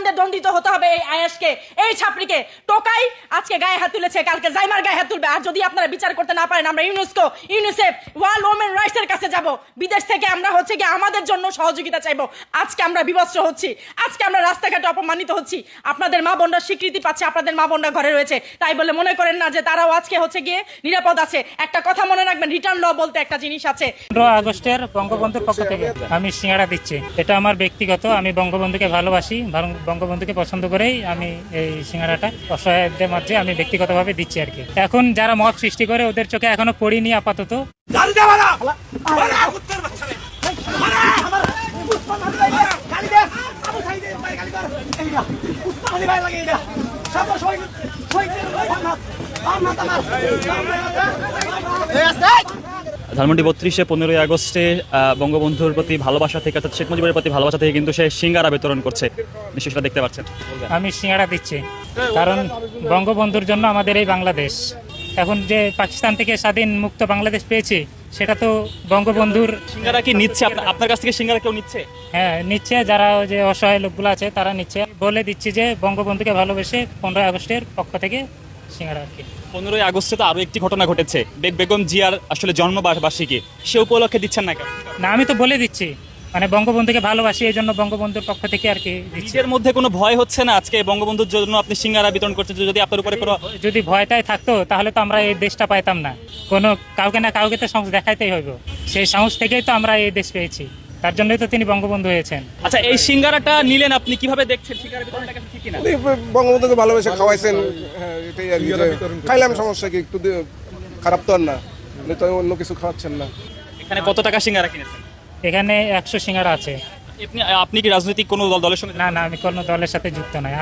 মৃত্যুদণ্ডে দণ্ডিত হতে হবে এই আয়াসকে, এই ছাপড়িকে। টোকাই আজকে গায়ে হাত তুলেছে, কালকে জাইমার গায়ে হাত তুলবে। আর যদি আপনারা বিচার করতে না পারেন, আমরা UNESCO, UNICEF, world women rights এর কাছে যাব। বিদেশ থেকে আমরা গিয়ে আমাদের জন্য সহযোগিতা চাইবো। আজকে আমরা বিবস্ত্র হচ্ছি, আজকে আমরা রাস্তাঘাটে অপমানিত হচ্ছি। আপনাদের মা বোনরা স্বীকৃতি পাচ্ছে, আপনাদের মা বোনরা ঘরে রয়েছে, তাই বলে মনে করেন না যে তারাও আজকে গিয়ে নিরাপদ আছে। একটা কথা মনে রাখবেন, রিটার্ন ল বলতে একটা জিনিস আছে। 15 আগস্টের বঙ্গবন্ধুর পক্ষ থেকে আমি সিঙ্গাড়া দিচ্ছি। এটা আমার ব্যক্তিগত, আমি বঙ্গবন্ধুকে ভালোবাসি, বঙ্গবন্ধুকে পছন্দ করেই আমি এই সিঙ্গাড়াটা অসহায়দের মাঝে আমি ব্যক্তিগতভাবে দিচ্ছি আর কি। এখন যারা মত সৃষ্টি করে ওদের চোখে এখনো পড়িনি আপাতত। ধানমন্ডি 32-এ 15ই আগস্টে বঙ্গবন্ধুর প্রতি ভালোবাসা থেকে, অর্থাৎ শেখ মুজিবের প্রতি ভালোবাসা থেকে কিন্তু সে সিঙ্গারা বিতরণ করছে, নিশ্চয়ই সেটা দেখতে পাচ্ছেন। আমি সিঙ্গাড়া দিচ্ছি কারণ বঙ্গবন্ধুর জন্য আমাদের এই বাংলাদেশ, এখন যে পাকিস্তান থেকে স্বাধীন মুক্ত বাংলাদেশ পেয়েছি, সেটা তো বঙ্গবন্ধুর। সিঙ্গারা কি নিচ্ছে আপনার কাছ থেকে? সিঙ্গারা কেউ নিচ্ছে? হ্যাঁ নিচ্ছে, যারা যে অসহায় লোকগুলো আছে তারা নিচ্ছে। বলে দিচ্ছি যে বঙ্গবন্ধুকে ভালোবেসে 15 আগস্টের পক্ষ থেকে সিঙ্গারা আর কি। 15ই আগস্টে তো আরো একটি ঘটনা ঘটেছে, বেগম জিয়ার আসলে জন্মবার্ষিকী, সে উপলক্ষে দিচ্ছেন না কেন? না, আমি তো বলে দিচ্ছি মানে বঙ্গবন্ধুকে ভালোবাসি, এই জন্য বঙ্গবন্ধুর পক্ষ থেকে আর কি দিচ্ছি। নিজের মধ্যে কোনো ভয় হচ্ছে না আজকে বঙ্গবন্ধুর জন্য আপনি সিঙ্গারা বিতরণ করছেন? যদি আপনার উপরে কোনো যদি ভয়টাই থাকতো তাহলে তো আমরা এই দেশটা পাইতাম না। কোনো কাউকে না কাউকে তো সাহস দেখাইতেই হইব, সেই সাহস থেকেই তো আমরা এই দেশ পেয়েছি, তার জন্যই তো তিনি বঙ্গবন্ধু হয়েছেন। আচ্ছা, এই সিঙ্গারাটা নিলেন, আপনি কিভাবে দেখছেন? সিঙ্গারা বিতরণটা ঠিক কিনা? বঙ্গবন্ধুকে ভালোবেসে খাওয়াইছেন, এটাই আর কি। খাইলাম, সমস্যা কি? একটু খারাপ তো আর না, তো অন্য কিছু খাওয়াচ্ছেন না। এখানে কত টাকা সিঙ্গারা কিনেছেন? এখানে 100 সিঙ্গারা আছে। আপনি কি রাজনৈতিক কোনো দলের সঙ্গে? না, আমি কোনো দলের সাথে যুক্ত নই,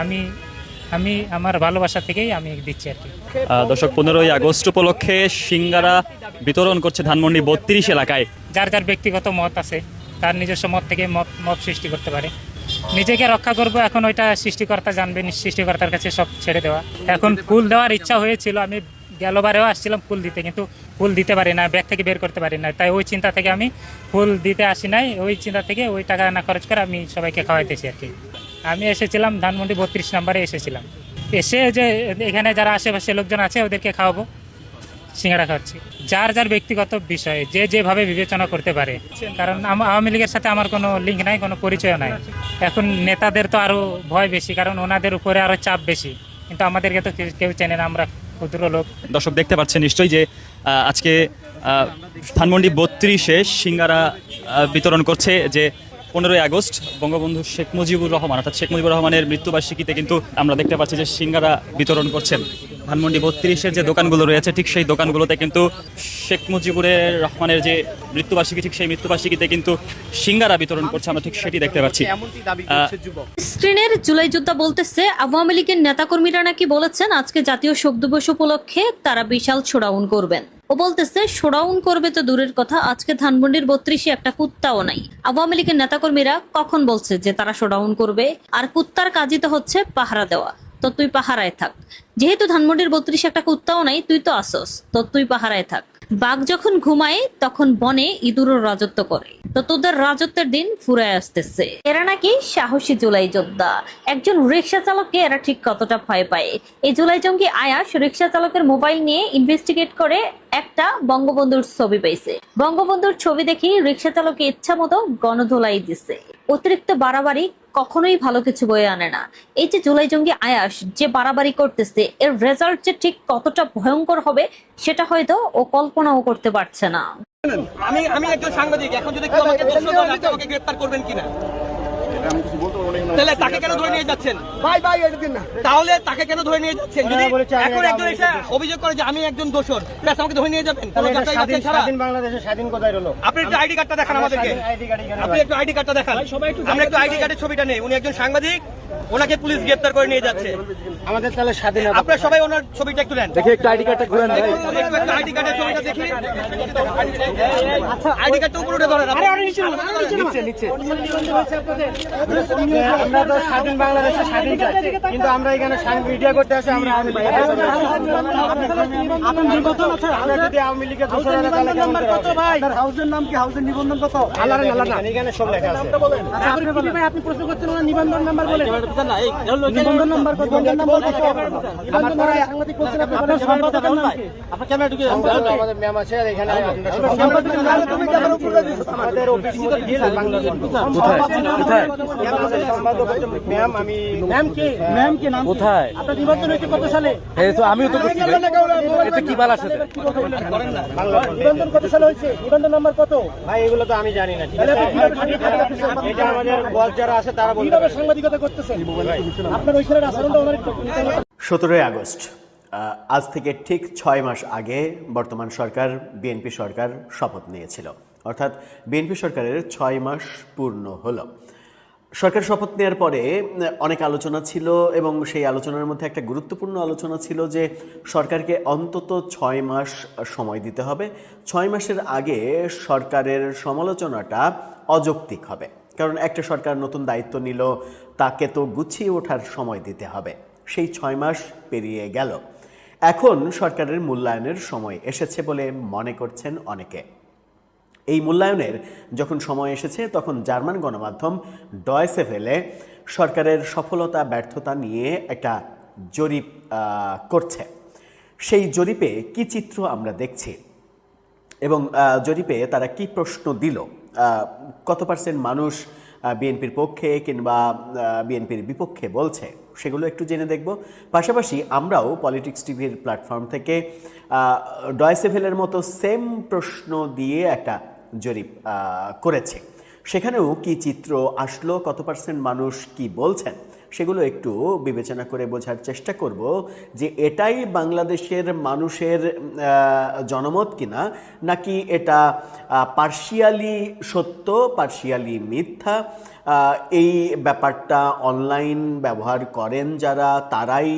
আমি আমার ভালোবাসা থেকেই আমি দিচ্ছি আর কি। দর্শক, 15ই আগস্ট উপলক্ষে সিঙ্গারা বিতরণ করছে ধানমন্ডি 32 এলাকায়। যার যার ব্যক্তিগত মত আছে, তার নিজস্ব মত থেকে মত সৃষ্টি করতে পারে। নিজেকে রক্ষা করব, এখন ওইটা সৃষ্টিকর্তা জানবেন, সৃষ্টিকর্তার কাছে সব ছেড়ে দেওয়া। এখন ফুল দেওয়ার ইচ্ছা হয়েছিল, আমি গেলবারেও আসছিলাম ফুল দিতে, কিন্তু ফুল দিতে পারি না, ব্যাগ থেকে বের করতে পারি না, তাই ওই চিন্তা থেকে আমি ফুল দিতে আসি নাই। ওই চিন্তা থেকে ওই টাকা না খরচ করে আমি সবাইকে খাওয়াইতেছি আর কি। আমি এসেছিলাম ধানমন্ডি 32 নম্বরে এসেছিলাম, এসে যে এখানে যারা আশেপাশে লোকজন আছে ওদেরকে খাওয়াবো, সিঙ্গাড়া খাচ্ছি। যার যার ব্যক্তিগত বিষয় যে যেভাবে বিবেচনা করতে পারে, কারণ আওয়ামী লীগের সাথে আমার কোনো লিঙ্ক নাই, কোনো পরিচয় নাই। এখন নেতাদের তো আরো ভয় বেশি, কারণ ওনাদের উপরে আরো চাপ বেশি, কিন্তু আমাদেরকে তো কেউ চেনে না, আমরা ক্ষুদ্র লোক। দর্শক দেখতে পাচ্ছেন নিশ্চয়ই যে আজকে ধানমন্ডি 32-এ সিঙ্গারা বিতরণ করছে যে 15ই আগস্ট বঙ্গবন্ধু শেখ মুজিবুর রহমান, অর্থাৎ শেখ মুজিবুর রহমানের মৃত্যুবার্ষিকীতে কিন্তু আমরা দেখতে পাচ্ছি যে সিঙ্গারা বিতরণ করছেন। ধানমন্ডি 32-এর যে দোকানগুলো রয়েছে, ঠিক সেই দোকানগুলোতে কিন্তু শেখ মুজিবুর রহমানের যে মৃত্যুবার্ষিকী, ঠিক সেই মৃত্যুবার্ষিকীতে কিন্তু সিঙ্গারা বিতরণ করছে, আমরা ঠিক সেটি দেখতে পাচ্ছি। স্ক্রিনের জুলাই যোদ্ধা বলতেছে, আওয়ামী লীগের নেতাকর্মীরা নাকি বলেছেন আজকে জাতীয় শোক দিবস উপলক্ষে তারা বিশাল শোডাউন করবেন। ও বলতেছে শোডাউন করবে তো দূরের কথা, আজকে ধানমন্ডির 32-এ একটা কুত্তাও নাই। আওয়ামী লীগের নেতাকর্মীরা কখন বলছে যে তারা শোডাউন করবে? আর কুত্তার কাজই তো হচ্ছে পাহারা দেওয়া, তো তুই পাহারায় থাক। যেহেতু ধানমন্ডির 32-এ একটা কুত্তাও নাই, তুই তো আসস, তো তুই পাহারায় থাক। বাঘ যখন ঘুমায় তখন বনে ইঁদুরও রাজত্ব করে, তো তোদের রাজত্বের দিন ফুরায় আসতেছে। এরা নাকি সাহসী জুলাই যোদ্ধা। একজন রিক্সা চালককে এরা ঠিক কতটা ভয় পায়? এই জুলাই জঙ্গি আয়াস রিক্সা চালকের মোবাইল নিয়ে ইনভেস্টিগেট করে একটা বঙ্গবন্ধুর ছবি পাইছে। বঙ্গবন্ধুর ছবি দেখি রিক্সা চালকে ইচ্ছা মতো গণধোলাই দিছে। অতিরিক্ত বাড়াবাড়ি কখনোই ভালো কিছু বয়ে আনে না। এই যে জুলাই জঙ্গি আয়াস যে বাড়াবাড়ি করতেছে, এর রেজাল্ট যে ঠিক কতটা ভয়ঙ্কর হবে সেটা হয়তো ও কল্পনাও করতে পারছে না। আমি একজন সাংবাদিক, এখন যদি কেউ আমাকে প্রশ্ন করে আপনি আমাকে গ্রেফতার করবেন কিনা? তাহলে তাকে কেন ধরে নিয়ে যাচ্ছেন? তাহলে তাকে কেন ধরে নিয়ে যাচ্ছেন? যদি এখন একজন এসে অভিযোগ করে যে আমি একজন দোষর, প্লাস আমাকে ধরে নিয়ে যাবেন, স্বাধীন বাংলাদেশে স্বাধীন কোথায় হলো? আপনি একটু আইডি কার্ডটা দেখান আমাদেরকে, আপনি একটু আইডি কার্ডটা দেখান, আমরা একটু আইডি কার্ডের ছবিটা নেই। উনি একজন সাংবাদিক, ওনাকে পুলিশ গ্রেফতার করে নিয়ে যাচ্ছে। আমাদের তাহলে স্বাধীন, আপনারা সবাই ওনার ছবিটা একটু নেন, দেখি একটু আইডি কার্ডটা ঘুরে নেন, একটু আইডি কার্ডের ছবিটা দেখি। আচ্ছা, আইডি কার্ডটা উপরে উঠে ধরেন, নিচে নিচে। আমরা তো স্বাধীন বাংলাদেশে স্বাধীন, কিন্তু আমরা এখানে ভিডিও করতে আসি। আমরা যদি আওয়ামী লীগের হাউসের নাম কি, হাউসের নিবন্ধন কত? এখানে সব লেখা আছে। আপনি প্রশ্ন করছেন ওনার নিবন্ধন নাম্বার বলেন। না এই নিবন্ধন নাম্বার কত সাংবাদিক বলছেন আপনার সম্পাদকের নাম কি আপনার ক্যামেরা ঢুকে আমাদের ম্যাম আছে আর এখানে সাংবাদিকের নাম তুমি ক্যামেরা উপরে দিছো আমাদের অফিস থেকে বাংলা কোথায় সম্পাদক ম্যাম আমি ম্যাম কি নাম কোথায় আপনার নিবন্ধন হয়েছে কত সালে এই তো আমিও তো বুঝছি এটা কি বালা সাথে নিবন্ধন কত সালে হয়েছে নিবন্ধন নাম্বার কত ভাই এগুলো তো আমি জানি না ঠিক আছে এটা আমাদের বস যারা আছে তারা বলতে পারে সাংবাদিকতা করতেছেন আপনার ওই ছেলের আচরণটা অনেক 17 আগস্ট আজ থেকে ঠিক 6 মাস আগে বর্তমান সরকার বিএনপি সরকার শপথ নিয়েছিল, অর্থাৎ বিএনপি সরকারের 6 মাস পূর্ণ হলো। সরকার শপথ নেওয়ার পরে অনেক আলোচনা ছিল এবং সেই আলোচনার মধ্যে একটা গুরুত্বপূর্ণ আলোচনা ছিল যে সরকারকে অন্তত 6 মাস সময় দিতে হবে। 6 মাসের আগে সরকারের সমালোচনাটা অযৌক্তিক হবে, কারণ একটা সরকার নতুন দায়িত্ব নিল, তাকে তো গুছিয়ে ওঠার সময় দিতে হবে। সেই 6 মাস পেরিয়ে গেল, এখন সরকারের মূল্যায়নের সময় এসেছে বলে মনে করছেন অনেকে। এই মূল্যায়নের যখন সময় এসেছে তখন জার্মান গণমাধ্যম ডয়েচে ভেলে সরকারের সফলতা ব্যর্থতা নিয়ে একটা জরিপ করছে। সেই জরিপে কি চিত্র আমরা দেখছি এবং জরিপে তারা কি প্রশ্ন দিল, কত পার্সেন্ট মানুষ বিএনপির পক্ষে কিংবা বিএনপির বিপক্ষে বলছে, সেগুলো একটু জেনে দেখব। পাশাপাশি আমরাও পলিটিক্স টিভির প্ল্যাটফর্ম থেকে ডয়েচে ভেলের মতো সেম প্রশ্ন দিয়ে একটা জরিপ করেছে, সেখানেও কি চিত্র আসলো, কত পার্সেন্ট মানুষ কি বলছেন, সেগুলো একটু বিবেচনা করে বোঝার চেষ্টা করব যে এটাই বাংলাদেশের মানুষের জনমত কিনা, নাকি এটা পার্শিয়ালি সত্য পার্শিয়ালি মিথ্যা। এই ব্যাপারটা অনলাইন ব্যবহার করেন যারা, তারাই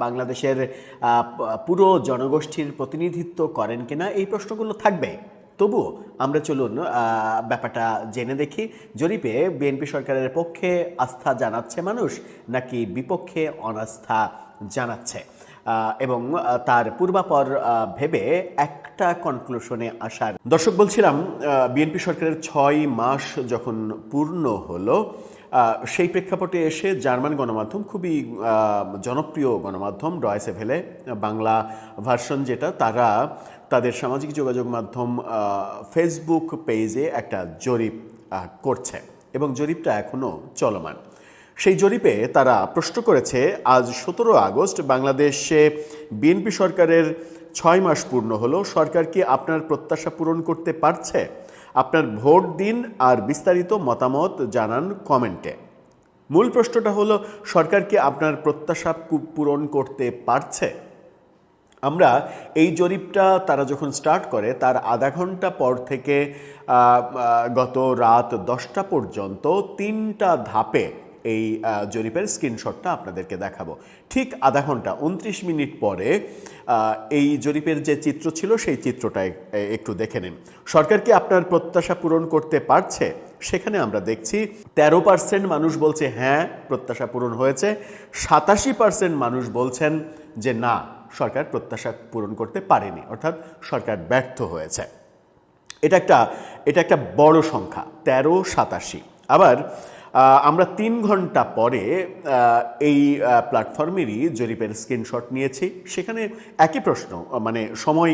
বাংলাদেশের পুরো জনগোষ্ঠীর প্রতিনিধিত্ব করেন কিনা, এই প্রশ্নগুলো থাকবে। তবুও আমরা চলুন ব্যাপারটা জেনে দেখি। জরিপে বিএনপি সরকারের পক্ষে আস্থা জানাচ্ছে মানুষ নাকি বিপক্ষে অনাস্থা জানাচ্ছে, এবং তার পূর্বাপর ভেবে একটা কনক্লুশনে আসার। দর্শক, বলছিলাম বিএনপি সরকারের 6 মাস যখন পূর্ণ হলো, সেই প্রেক্ষাপটে এসে জার্মান গণমাধ্যম, খুবই জনপ্রিয় গণমাধ্যম ডয়েচে ভেলে বাংলা ভার্সন যেটা, তারা তাদের সামাজিক যোগাযোগ মাধ্যম ফেসবুক পেজে একটা জরিপ করছে এবং জরিপটা এখনও চলমান। সেই জরিপে তারা প্রশ্ন করেছে, আজ 17 আগস্ট বাংলাদেশে বিএনপি সরকারের 6 মাস পূর্ণ হলো, সরকার কি আপনার প্রত্যাশা পূরণ করতে পারছে? আপনার ভোট দিন আর বিস্তারিত মতামত জানান কমেন্টে। মূল প্রশ্নটা হলো, সরকার কি আপনার প্রত্যাশা পূরণ করতে পারছে? আমরা এই জরিপটা তারা যখন স্টার্ট করে তার আধা ঘন্টা পর থেকে গত রাত 10টা পর্যন্ত 3টা ধাপে এই জরিপের স্ক্রিনশটটা আপনাদেরকে দেখাবো। ঠিক আধা ঘন্টা 29 মিনিট পরে এই জরিপের যে চিত্র ছিল সেই চিত্রটা একটু দেখে নিন। সরকার কি আপনার প্রত্যাশা পূরণ করতে পারছে? সেখানে আমরা দেখছি 13% মানুষ বলছে হ্যাঁ, প্রত্যাশা পূরণ হয়েছে। 87% মানুষ বলছেন যে না, সরকার প্রত্যাশা পূরণ করতে পারেনি, অর্থাৎ সরকার ব্যর্থ হয়েছে। এটা একটা বড় সংখ্যা, 13-87। আবার আমরা 3 ঘন্টা পরে এই প্ল্যাটফর্মেরই জরিপের স্ক্রিনশট নিয়েছি, সেখানে একই প্রশ্ন, মানে সময়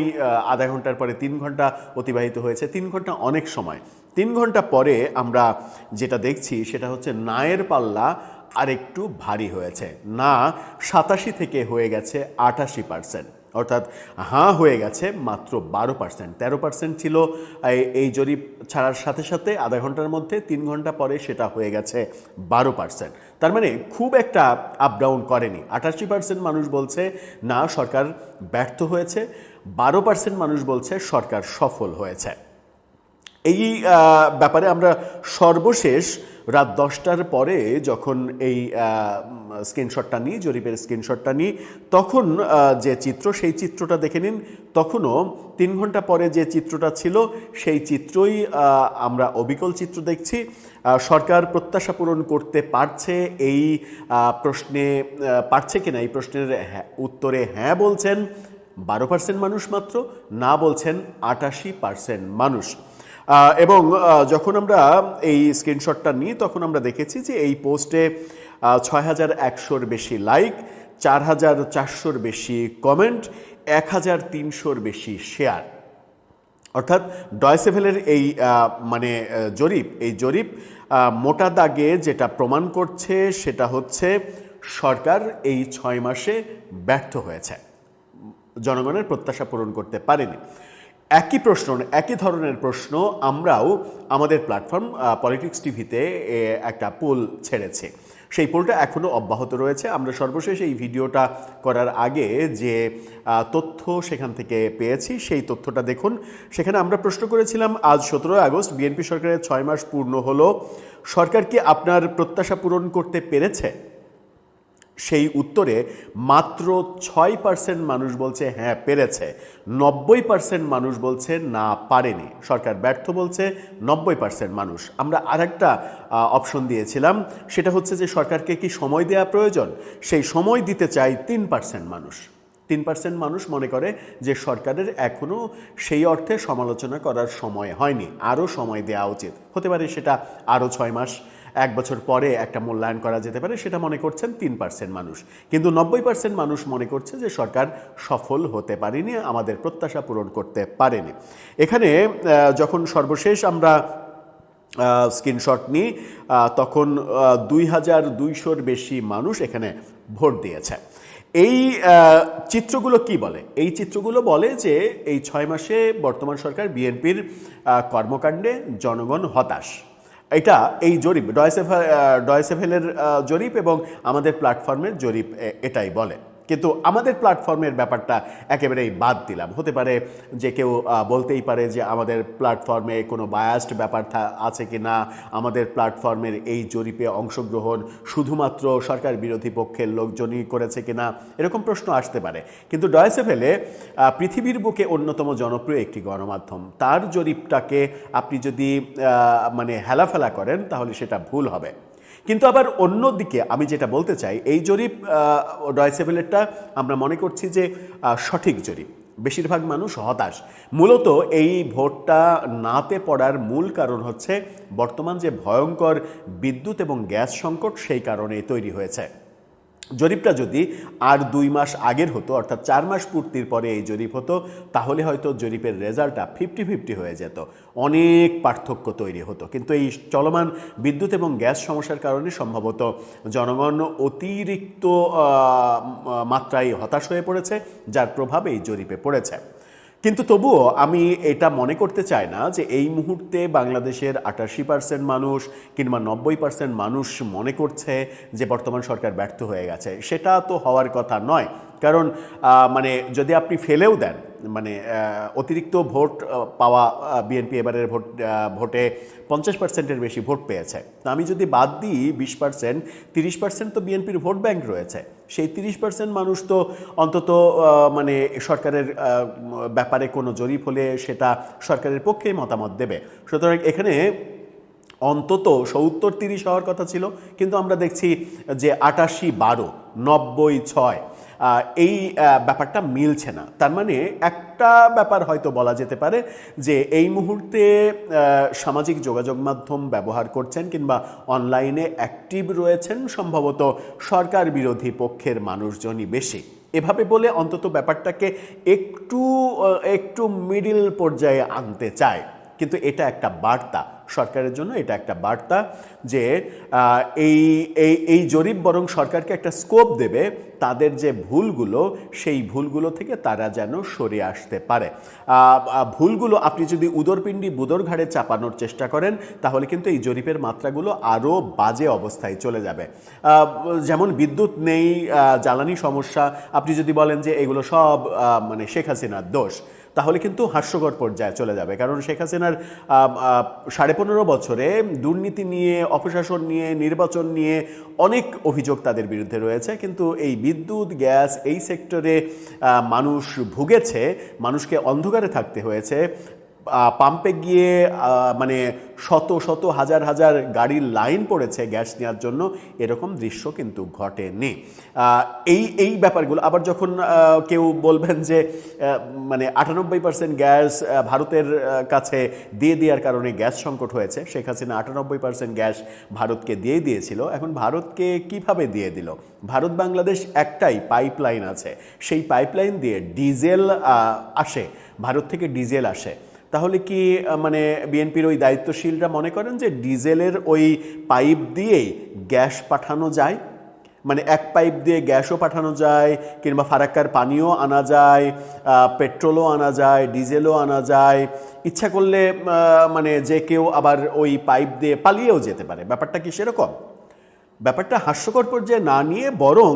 আধা ঘন্টার পরে 3 ঘন্টা অতিবাহিত হয়েছে। 3 ঘন্টা অনেক সময়। 3 ঘন্টা পরে আমরা যেটা দেখছি সেটা হচ্ছে নায়ের পাল্লা আরেকটু ভারী হয়েছে। না 87 থেকে হয়ে গেছে 88%, অর্থাৎ হাঁ হয়ে গেছে মাত্র 12%। 13% ছিল এই জরিপ ছাড়ার সাথে সাথে আধা ঘন্টার মধ্যে, 3 ঘন্টা পরে সেটা হয়ে গেছে 12%। তার মানে খুব একটা আপ ডাউন করেনি। 88% মানুষ বলছে না, সরকার ব্যর্থ হয়েছে। 12% মানুষ বলছে সরকার সফল হয়েছে। এই ব্যাপারে আমরা সর্বশেষ রাত 10টার পরে যখন এই স্ক্রিনশটটা নিই, জরিপের স্ক্রিনশটটা নিই, তখন যে চিত্র, সেই চিত্রটা দেখে নিন। তখনও 3 ঘন্টা পরে যে চিত্রটা ছিল সেই চিত্রই আমরা অবিকল চিত্র দেখছি। সরকার প্রত্যাশা পূরণ করতে পারছে এই প্রশ্নে, পারছে কিনা এই প্রশ্নের উত্তরে হ্যাঁ বলছেন 12% মানুষ মাত্র, না বলছেন 88% মানুষ। এবং যখন আমরা এই স্ক্রিনশটটা নিই তখন আমরা দেখেছি যে এই পোস্টে 6100-র বেশি লাইক, 4400-র বেশি কমেন্ট, 1300-র বেশি শেয়ার। অর্থাৎ ডয়েচে ভেলের এই জরিপ মোটা দাগে যেটা প্রমাণ করছে সেটা হচ্ছে সরকার এই 6 মাসে ব্যর্থ হয়েছে, জনগণের প্রত্যাশা পূরণ করতে পারেনি। একই ধরনের প্রশ্ন আমরাও আমাদের প্ল্যাটফর্ম পলিটিক্স টিভিতে একটা পোল ছেড়েছি। সেই পোলটা এখনও অব্যাহত রয়েছে। আমরা সর্বশেষ এই ভিডিওটা করার আগে যে তথ্য সেখান থেকে পেয়েছি সেই তথ্যটা দেখুন। সেখানে আমরা প্রশ্ন করেছিলাম, আজ 17 আগস্ট বিএনপি সরকারের 6 মাস পূর্ণ হলো, সরকার কি আপনার প্রত্যাশা পূরণ করতে পেরেছে? সেই উত্তরে মাত্র 6% মানুষ বলছে হ্যাঁ পেরেছে, 90% মানুষ বলছে না পারেনি। সরকার ব্যর্থ বলছে 90% মানুষ। আমরা আরেকটা অপশন দিয়েছিলাম, সেটা হচ্ছে যে সরকারকে কি সময় দেওয়া প্রয়োজন? সেই সময় দিতে চাই 3% মানুষ। 3% মানুষ মনে করে যে সরকারের এখনও সেই অর্থে সমালোচনা করার সময় হয়নি, আরও সময় দেওয়া উচিত। হতে পারে সেটা আরও 6 মাস, 1 বছর পরে একটা মূল্যায়ন করা যেতে পারে, সেটা মনে করছেন 3% মানুষ। কিন্তু 90% মানুষ মনে করছে যে সরকার সফল হতে পারেনি, আমাদের প্রত্যাশা পূরণ করতে পারেনি। এখানে যখন সর্বশেষ আমরা স্ক্রিনশট নিই তখন 2200-র বেশি মানুষ এখানে ভোট দিয়েছে। এই চিত্রগুলো কি বলে? এই চিত্রগুলো বলে যে এই 6 মাসে বর্তমান সরকার বিএনপির কর্মকাণ্ডে জনগণ হতাশ। এটা এই জরিপ, ডয়েচে ভেলের জরিপ এবং আমাদের প্ল্যাটফর্মের জরিপ এটাই বলে। কিন্তু আমাদের প্ল্যাটফর্মের ব্যাপারটা একেবারেই বাদ দিলাম। হতে পারে যে কেউ বলতেই পারে যে আমাদের প্ল্যাটফর্মে কোনো বায়াসড ব্যাপার আছে কি না, আমাদের প্ল্যাটফর্মের এই জরিপে অংশগ্রহণ শুধুমাত্র সরকার বিরোধী পক্ষের লোকজনই করেছে কিনা, এরকম প্রশ্ন আসতে পারে। কিন্তু ডয়েচে ভেলে পৃথিবীর বুকে অন্যতম জনপ্রিয় একটি গণমাধ্যম, তার জরিপটাকে আপনি যদি হেলাফেলা করেন তাহলে সেটা ভুল হবে। কিন্তু আবার অন্যদিকে আমি যেটা বলতে চাই, এই জরিপ ডয়েচে ভেলেরটা আমরা মনে করছি যে সঠিক জরিপ। বেশিরভাগ মানুষ হতাশ। মূলত এই ভোটটা নাতে পড়ার মূল কারণ হচ্ছে বর্তমান যে ভয়ঙ্কর বিদ্যুৎ এবং গ্যাস সংকট, সেই কারণেই তৈরি হয়েছে। জরিপটা যদি আর 2 মাস আগের হতো, অর্থাৎ 4 মাস পূর্তির পরে এই জরিপ হতো, তাহলে হয়তো জরিপের রেজাল্টটা 50-50 হয়ে যেত, অনেক পার্থক্য তৈরি হতো। কিন্তু এই চলমান বিদ্যুৎ এবং গ্যাস সমস্যার কারণে সম্ভবত জনগণ অতিরিক্ত মাত্রায় হতাশ হয়ে পড়েছে, যার প্রভাব এই জরিপে পড়েছে। কিন্তু তবুও আমি এটা মনে করতে চাই না যে এই মুহূর্তে বাংলাদেশের 88% মানুষ কিংবা 90% মানুষ মনে করছে যে বর্তমান সরকার ব্যর্থ হয়ে গেছে। সেটা তো হওয়ার কথা নয়। কারণ যদি আপনি ফেলেও দেন, অতিরিক্ত ভোট পাওয়া বিএনপি এবারের ভোটে 50%-এর বেশি ভোট পেয়েছে। তো আমি যদি বাদ দিই 20%, 30% তো বিএনপির ভোট ব্যাংক রয়েছে। সেই 30% মানুষ তো অন্তত সরকারের ব্যাপারে কোনো জরিপ হলে সেটা সরকারের পক্ষেই মতামত দেবে। সুতরাং এখানে অন্তত 70-30 হওয়ার কথা ছিল, কিন্তু আমরা দেখছি যে 88-12, 90-6 এই ব্যাপারটা মিলছে না। তার মানে একটা ব্যাপার হয়তো বলা যেতে পারে যে এই মুহূর্তে সামাজিক যোগাযোগ মাধ্যম ব্যবহার করছেন কিংবা অনলাইনে অ্যাক্টিভ রয়েছেন সম্ভবত সরকার বিরোধী পক্ষের মানুষজনই বেশি। এভাবে বলে অন্তত ব্যাপারটাকে একটু মিডিল পর্যায়ে আনতে চায়। কিন্তু এটা একটা বার্তা সরকারের জন্য, এটা একটা বার্তা যে এই জরিপ বরং সরকারকে একটা স্কোপ দেবে তাদের যে ভুলগুলো, সেই ভুলগুলো থেকে তারা যেন সরে আসতে পারে। ভুলগুলো আপনি যদি উদরপিণ্ডি বুদর ঘাড়ে চাপানোর চেষ্টা করেন তাহলে কিন্তু এই জরিপের মাত্রাগুলো আরও বাজে অবস্থায় চলে যাবে। যেমন বিদ্যুৎ নেই, জ্বালানি সমস্যা, আপনি যদি বলেন যে এগুলো সব শেখ হাসিনার দোষ, তাহলে কিন্তু হাস্যকর পর্যায়ে চলে যাবে। কারণ শেখ হাসিনার 15.5 বছরে দুর্নীতি নিয়ে, অপশাসন নিয়ে, নির্বাচন নিয়ে অনেক অভিযোগ তাদের বিরুদ্ধে রয়েছে। কিন্তু এই বিদ্যুৎ, গ্যাস এই সেক্টরে মানুষ ভুগেছে, মানুষকে অন্ধকারে থাকতে হয়েছে, পাম্পে গিয়ে মানে শত শত হাজার হাজার গাড়ির লাইন পড়েছে গ্যাস নেওয়ার জন্য, এরকম দৃশ্য কিন্তু ঘটেনি। এই ব্যাপারগুলো আবার যখন কেউ বলবেন যে মানে 98% গ্যাস ভারতের কাছে দিয়ে দেওয়ার কারণে গ্যাস সংকট হয়েছে, শেখ হাসিনা 98% গ্যাস ভারতকে দিয়ে দিয়েছিল, এখন ভারতকে কিভাবে দিয়ে দিল? ভারত বাংলাদেশ একটাই পাইপলাইন আছে, সেই পাইপলাইন দিয়ে ডিজেল আসে, ভারত থেকে ডিজেল আসে। তাহলে কি মানে বিএনপির ওই দায়িত্বশীলরা মনে করেন যে ডিজেলের ওই পাইপ দিয়েই গ্যাস পাঠানো যায়? মানে এক পাইপ দিয়ে গ্যাসও পাঠানো যায়, কিংবা ফারাক্কার পানিও আনা যায়, পেট্রোলও আনা যায়, ডিজেলও আনা যায়, ইচ্ছা করলে মানে যে কেউ আবার ওই পাইপ দিয়ে পালিয়েও যেতে পারে। ব্যাপারটা কি সেরকম? ব্যাপারটা হাস্যকর পর্যায়ে না নিয়ে বরং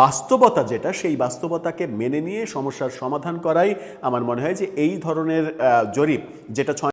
বাস্তবতা যেটা, সেই বাস্তবতাকে মেনে নিয়ে সমস্যার সমাধান করাই আমার মনে হয় যে এই ধরনের জরিপ, যেটা